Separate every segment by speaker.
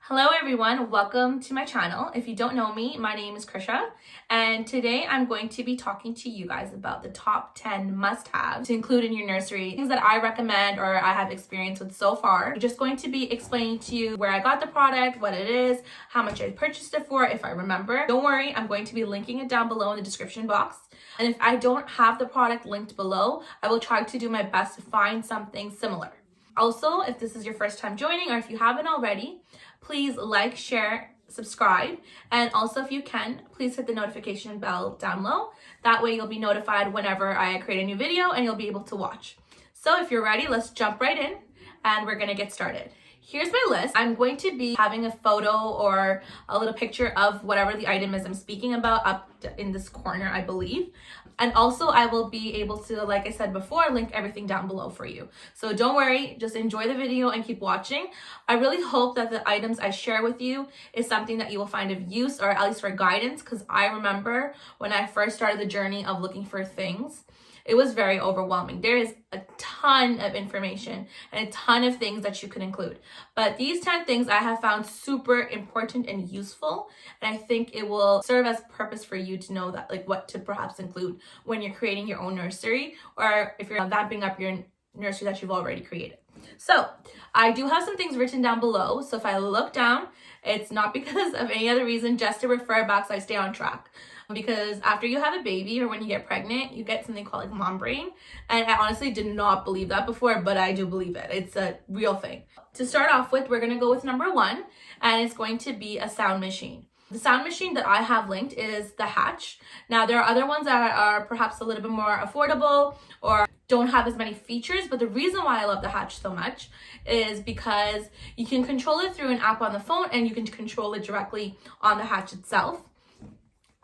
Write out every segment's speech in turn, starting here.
Speaker 1: Hello everyone, welcome to my channel. If you don't know me, my name is Krisha, and today I'm going to be talking to you guys about the top 10 must-haves to include in your nursery, things that I recommend or I have experience with so far. I'm just going to be explaining to you where I got the product, what it is, how much I purchased it for, if I remember. Don't worry, I'm going to be linking it down below in the description box. And if I don't have the product linked below, I will try to do my best to find something similar. Also, if this is your first time joining or if you haven't already, please like, share, subscribe, and also if you can, please hit the notification bell down low. That way you'll be notified whenever I create a new video and you'll be able to watch. So if you're ready, let's jump right in and we're gonna get started. Here's my list. I'm going to be having a photo or a little picture of whatever the item is I'm speaking about up in this corner, I believe. And also I will be able to, like I said before, link everything down below for you. So don't worry, just enjoy the video and keep watching. I really hope that the items I share with you is something that you will find of use, or at least for guidance, because I remember when I first started the journey of looking for things, it was very overwhelming. There is a ton of information and a ton of things that you can include. But these 10 things I have found super important and useful. And I think it will serve as purpose for you to know that, like, what to perhaps include when you're creating your own nursery, or if you're vamping up your nursery that you've already created. So I do have some things written down below. So if I look down, it's not because of any other reason, just to refer back so I stay on track. Because after you have a baby or when you get pregnant, you get something called like mom brain. And I honestly did not believe that before, but I do believe it. It's a real thing. To start off with, we're gonna go with number 1, and it's going to be a sound machine. The sound machine that I have linked is the Hatch. Now, there are other ones that are perhaps a little bit more affordable or don't have as many features, but the reason why I love the Hatch so much is because you can control it through an app on the phone and you can control it directly on the Hatch itself.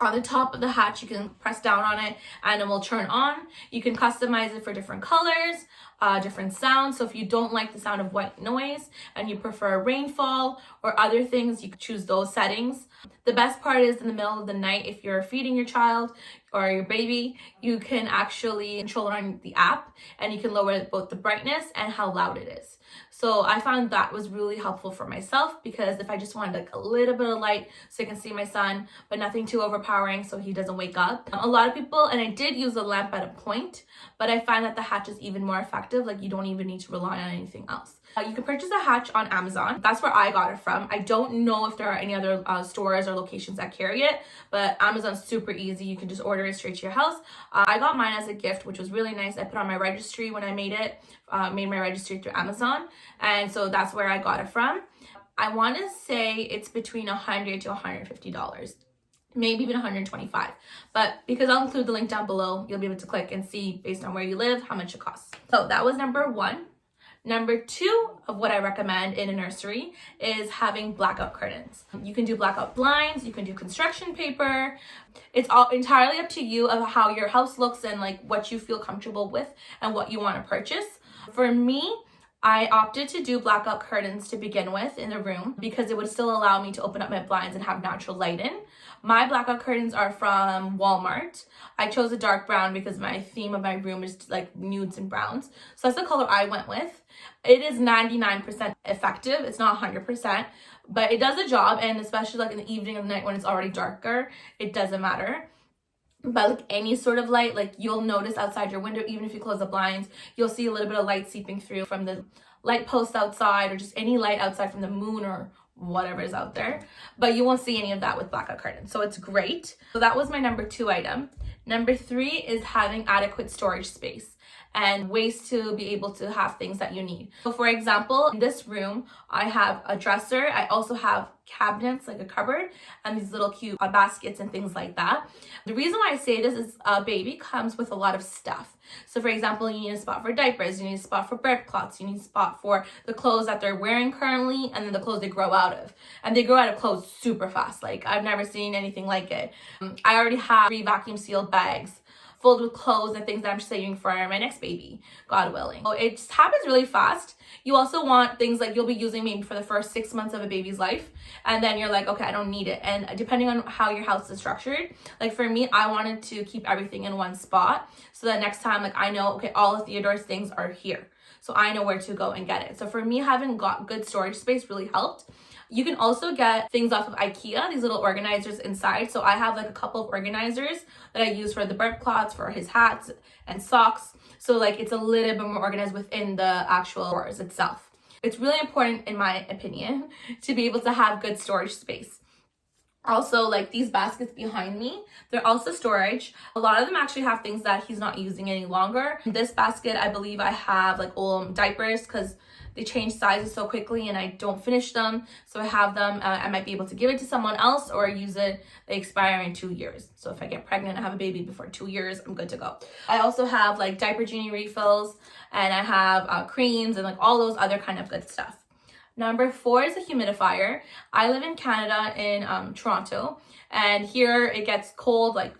Speaker 1: On the top of the Hatch, you can press down on it and it will turn on. You can customize it for different colors, different sounds. So if you don't like the sound of white noise and you prefer rainfall or other things, you can choose those settings. The best part is in the middle of the night, if you're feeding your child or your baby, you can actually control it on the app and you can lower both the brightness and how loud it is. So I found that was really helpful for myself, because if I just wanted like a little bit of light so I can see my son, but nothing too overpowering so he doesn't wake up. A lot of people, and I did use a lamp at a point, but I find that the Hatch is even more effective. Like, you don't even need to rely on anything else. You can purchase a Hatch on Amazon. That's where I got it from. I don't know if there are any other stores or locations that carry it, but Amazon's super easy. You can just order it straight to your house. I got mine as a gift, which was really nice. I put on my registry when I made it, made my registry through Amazon. And so that's where I got it from. I want to say it's between $100 to $150. Maybe even 125, but because I'll include the link down below, you'll be able to click and see based on where you live how much it costs. So that was number 1. Number 2 of what I recommend in a nursery is having blackout curtains. You can do blackout blinds, you can do construction paper. It's all entirely up to you of how your house looks and like what you feel comfortable with and what you want to purchase. For me, I opted to do blackout curtains to begin with in the room because it would still allow me to open up my blinds and have natural light in. My blackout curtains are from Walmart. I chose a dark brown because my theme of my room is like nudes and browns. So that's the color I went with. It is 99% effective. It's not 100%, but it does the job. And especially like in the evening or the night when it's already darker, it doesn't matter. But like any sort of light, like you'll notice outside your window, even if you close the blinds, you'll see a little bit of light seeping through from the light post outside or just any light outside from the moon or whatever is out there. But you won't see any of that with blackout curtains. So it's great. So that was my number 2 item. Number 3 is having adequate storage space and ways to be able to have things that you need. So for example, in this room, I have a dresser. I also have cabinets, like a cupboard, and these little cute baskets and things like that. The reason why I say this is a baby comes with a lot of stuff. So for example, you need a spot for diapers, you need a spot for bread cloths, you need a spot for the clothes that they're wearing currently, and then the clothes they grow out of. And they grow out of clothes super fast. Like, I've never seen anything like it. I already have 3 vacuum sealed bags filled with clothes and things that I'm saving for my next baby, God willing. So it just happens really fast. You also want things like you'll be using maybe for the first 6 months of a baby's life, and then you're like, okay, I don't need it. And depending on how your house is structured, like for me, I wanted to keep everything in one spot so that next time, like I know, okay, all of Theodore's things are here. So I know where to go and get it. So for me, having got good storage space really helped. You can also get things off of IKEA, these little organizers inside. So I have like a couple of organizers that I use for the burp cloths, for his hats and socks. So like it's a little bit more organized within the actual drawers itself. It's really important, in my opinion, to be able to have good storage space. Also, like these baskets behind me, they're also storage. A lot of them actually have things that he's not using any longer. In this basket, I believe I have like old diapers because they change sizes so quickly and I don't finish them. So I have them. I might be able to give it to someone else or use it. They expire in 2 years. So if I get pregnant and have a baby before 2 years, I'm good to go. I also have like Diaper Genie refills, and I have creams and like all those other kind of good stuff. Number 4 is a humidifier. I live in Canada in Toronto, and here it gets cold like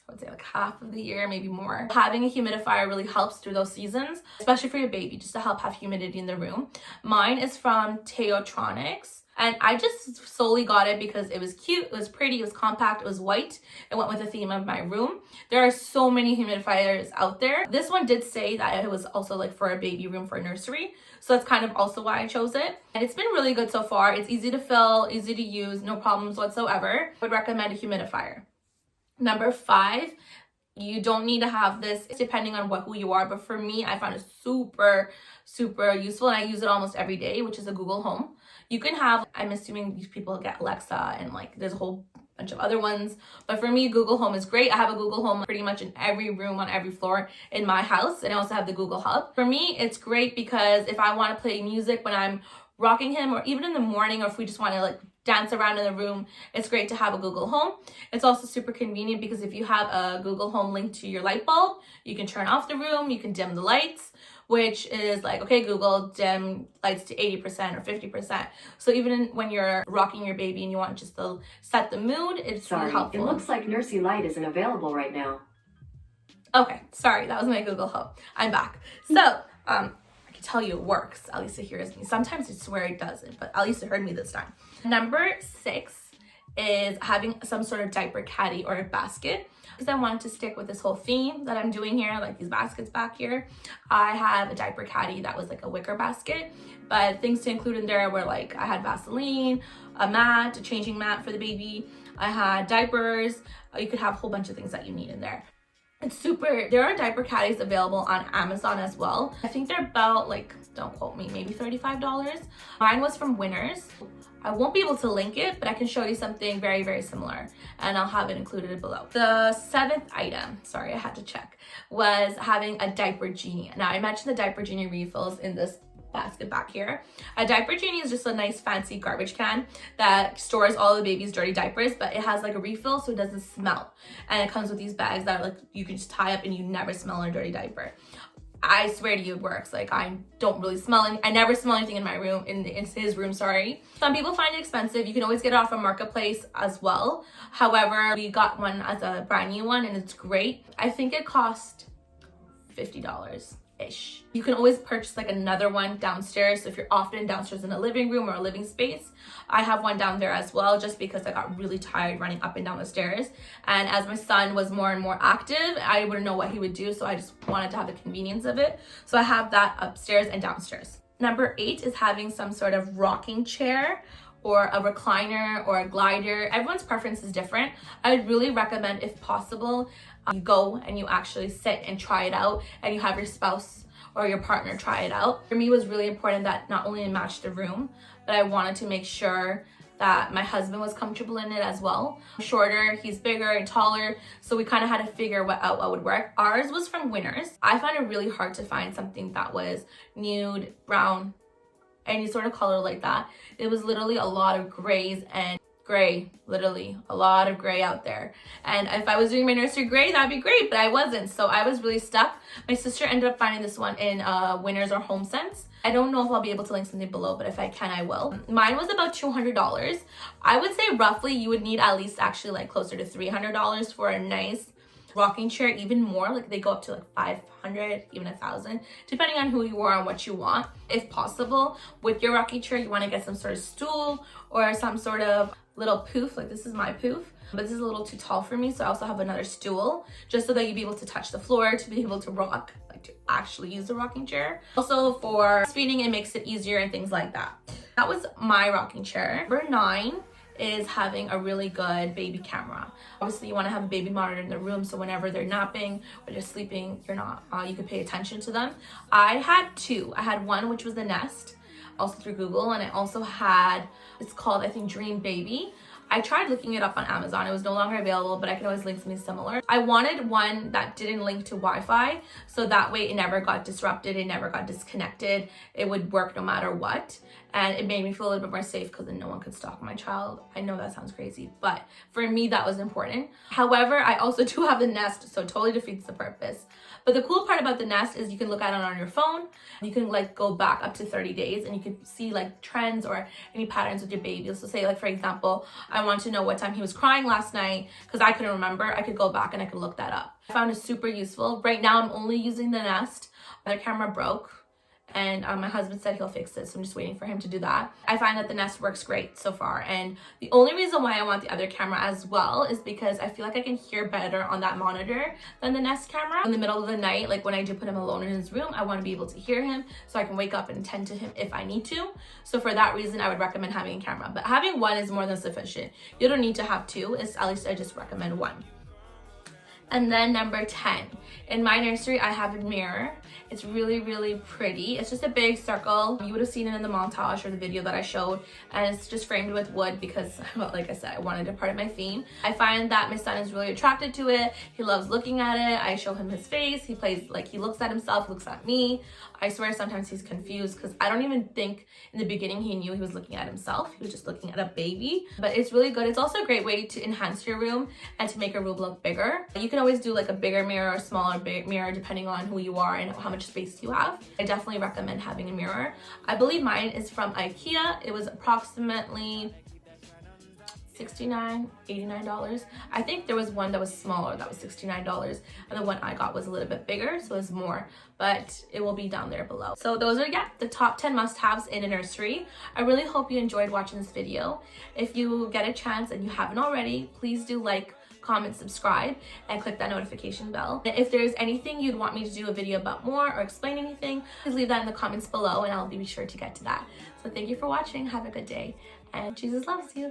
Speaker 1: I would say like half of the year, maybe more. Having a humidifier really helps through those seasons, especially for your baby, just to help have humidity in the room. Mine is from Teotronics, and I just solely got it because it was cute, it was pretty, it was compact, it was white. It went with the theme of my room. There are so many humidifiers out there. This one did say that it was also like for a baby room, for a nursery. So that's kind of also why I chose it. And it's been really good so far. It's easy to fill, easy to use, no problems whatsoever. I would recommend a humidifier. Number 5, you don't need to have this depending on who you are, but for me, I found it super useful, and I use it almost every day, which is a Google Home. You can have, I'm assuming these people get Alexa and like there's a whole bunch of other ones, but for me, Google Home is great. I have a Google Home pretty much in every room on every floor in my house, and I also have the Google Hub. For me, it's great because if I want to play music when I'm rocking him, or even in the morning, or if we just want to like dance around in the room, it's great to have a Google Home. It's also super convenient because if you have a Google Home linked to your light bulb, you can turn off the room, you can dim the lights, which is like, okay, Google, dim lights to 80% or 50%. So even when you're rocking your baby and you want just to set the mood, it's really helpful.
Speaker 2: It looks like Nursery Light isn't available right now.
Speaker 1: Okay, sorry, that was my Google Home. I'm back. So, I can tell you it works. Alisa hears me. Sometimes I swear it doesn't, but Alisa heard me this time. Number 6 is having some sort of diaper caddy or a basket, because I wanted to stick with this whole theme that I'm doing here, like these baskets back here. I have a diaper caddy that was like a wicker basket, but things to include in there were like I had Vaseline, a mat, a changing mat for the baby. I had diapers. You could have a whole bunch of things that you need in there. It's super. There are diaper caddies available on Amazon as well. I think they're about like, don't quote me, maybe $35. Mine was from Winners. I won't be able to link it, but I can show you something very similar, and I'll have it included below. The 7th item, sorry, I had to check, was having a Diaper Genie. Now, I mentioned the Diaper Genie refills in this basket back here. A Diaper Genie is just a nice fancy garbage can that stores all the baby's dirty diapers, but it has like a refill so it doesn't smell. And it comes with these bags that are like you can just tie up and you never smell a dirty diaper. I swear to you it works. Like I don't really smell I never smell anything in my room, in his room, sorry. Some people find it expensive. You can always get it off a marketplace as well. However, we got one as a brand new one and it's great. I think it cost $50-ish. You can always purchase like another one downstairs. So if you're often downstairs in a living room or a living space, I have one down there as well, just because I got really tired running up and down the stairs. And as my son was more and more active, I wouldn't know what he would do. So I just wanted to have the convenience of it. So I have that upstairs and downstairs. Number 8 is having some sort of rocking chair or a recliner or a glider. Everyone's preference is different. I would really recommend, if possible, you go and you actually sit and try it out, and you have your spouse or your partner try it out. For me, it was really important that not only it matched the room, but I wanted to make sure that my husband was comfortable in it as well. I'm shorter, he's bigger and taller, so we kind of had to figure out what would work. Ours was from Winners. I found it really hard to find something that was nude, brown, any sort of color like that. It was literally a lot of grays and gray, literally a lot of gray out there. And if I was doing my nursery gray, that'd be great, but I wasn't, so I was really stuck. My sister ended up finding this one in Winners or HomeSense. I don't know if I'll be able to link something below, but if I can, I will. Mine was about $200. I would say roughly you would need at least actually like closer to $300 for a nice rocking chair, even more. Like they go up to like 500, even 1,000, depending on who you are and what you want. If possible, with your rocking chair, you want to get some sort of stool or some sort of little poof, like this is my poof, but this is a little too tall for me, so I also have another stool just so that you'd be able to touch the floor, to be able to rock, like to actually use the rocking chair. Also for feeding, it makes it easier and things like that. That was my rocking chair. Number 9 is having a really good baby camera. Obviously you want to have a baby monitor in the room, so whenever they're napping or they're sleeping, you can pay attention to them. I had 2. I had one which was the Nest, also through Google, and I also had, it's called, I think, Dream Baby. I tried looking it up on Amazon. It was no longer available, but I can always link something similar. I wanted one that didn't link to Wi-Fi, so that way it never got disrupted, it never got disconnected. It would work no matter what. And it made me feel a little bit more safe because then no one could stalk my child. I know that sounds crazy, but for me, that was important. However, I also do have the Nest, so it totally defeats the purpose. But the cool part about the Nest is you can look at it on your phone. You can like go back up to 30 days and you can see like trends or any patterns with your baby. So say like, for example, I want to know what time he was crying last night because I couldn't remember. I could go back and I could look that up. I found it super useful. Right now, I'm only using the Nest. My camera broke, and my husband said he'll fix it, so I'm just waiting for him to do that. I find that the Nest works great so far, and the only reason why I want the other camera as well is because I feel like I can hear better on that monitor than the Nest camera. In the middle of the night, like when I do put him alone in his room, I want to be able to hear him so I can wake up and tend to him if I need to. So for that reason, I would recommend having a camera, but having one is more than sufficient. You don't need to have 2, at least I just recommend 1. And then number 10, in my nursery, I have a mirror. It's really, really pretty. It's just a big circle. You would have seen it in the montage or the video that I showed, and it's just framed with wood because, well, like I said, I wanted it part of my theme. I find that my son is really attracted to it. He loves looking at it. I show him his face. He plays, like he looks at himself, looks at me. I swear sometimes he's confused because I don't even think in the beginning he knew he was looking at himself. He was just looking at a baby, but it's really good. It's also a great way to enhance your room and to make your room look bigger. You can always do like a bigger mirror or smaller mirror depending on who you are and how much space you have. I definitely recommend having a mirror. I believe mine is from IKEA. It was approximately $69, $89. I think there was one that was smaller that was $69, and the one I got was a little bit bigger, so it was more, but it will be down there below. So those are, yeah, the top 10 must-haves in a nursery. I really hope you enjoyed watching this video. If you get a chance and you haven't already, please do like, comment, subscribe, and click that notification bell. If there's anything you'd want me to do a video about more or explain anything, please leave that in the comments below and I'll be sure to get to that. So thank you for watching. Have a good day, and Jesus loves you.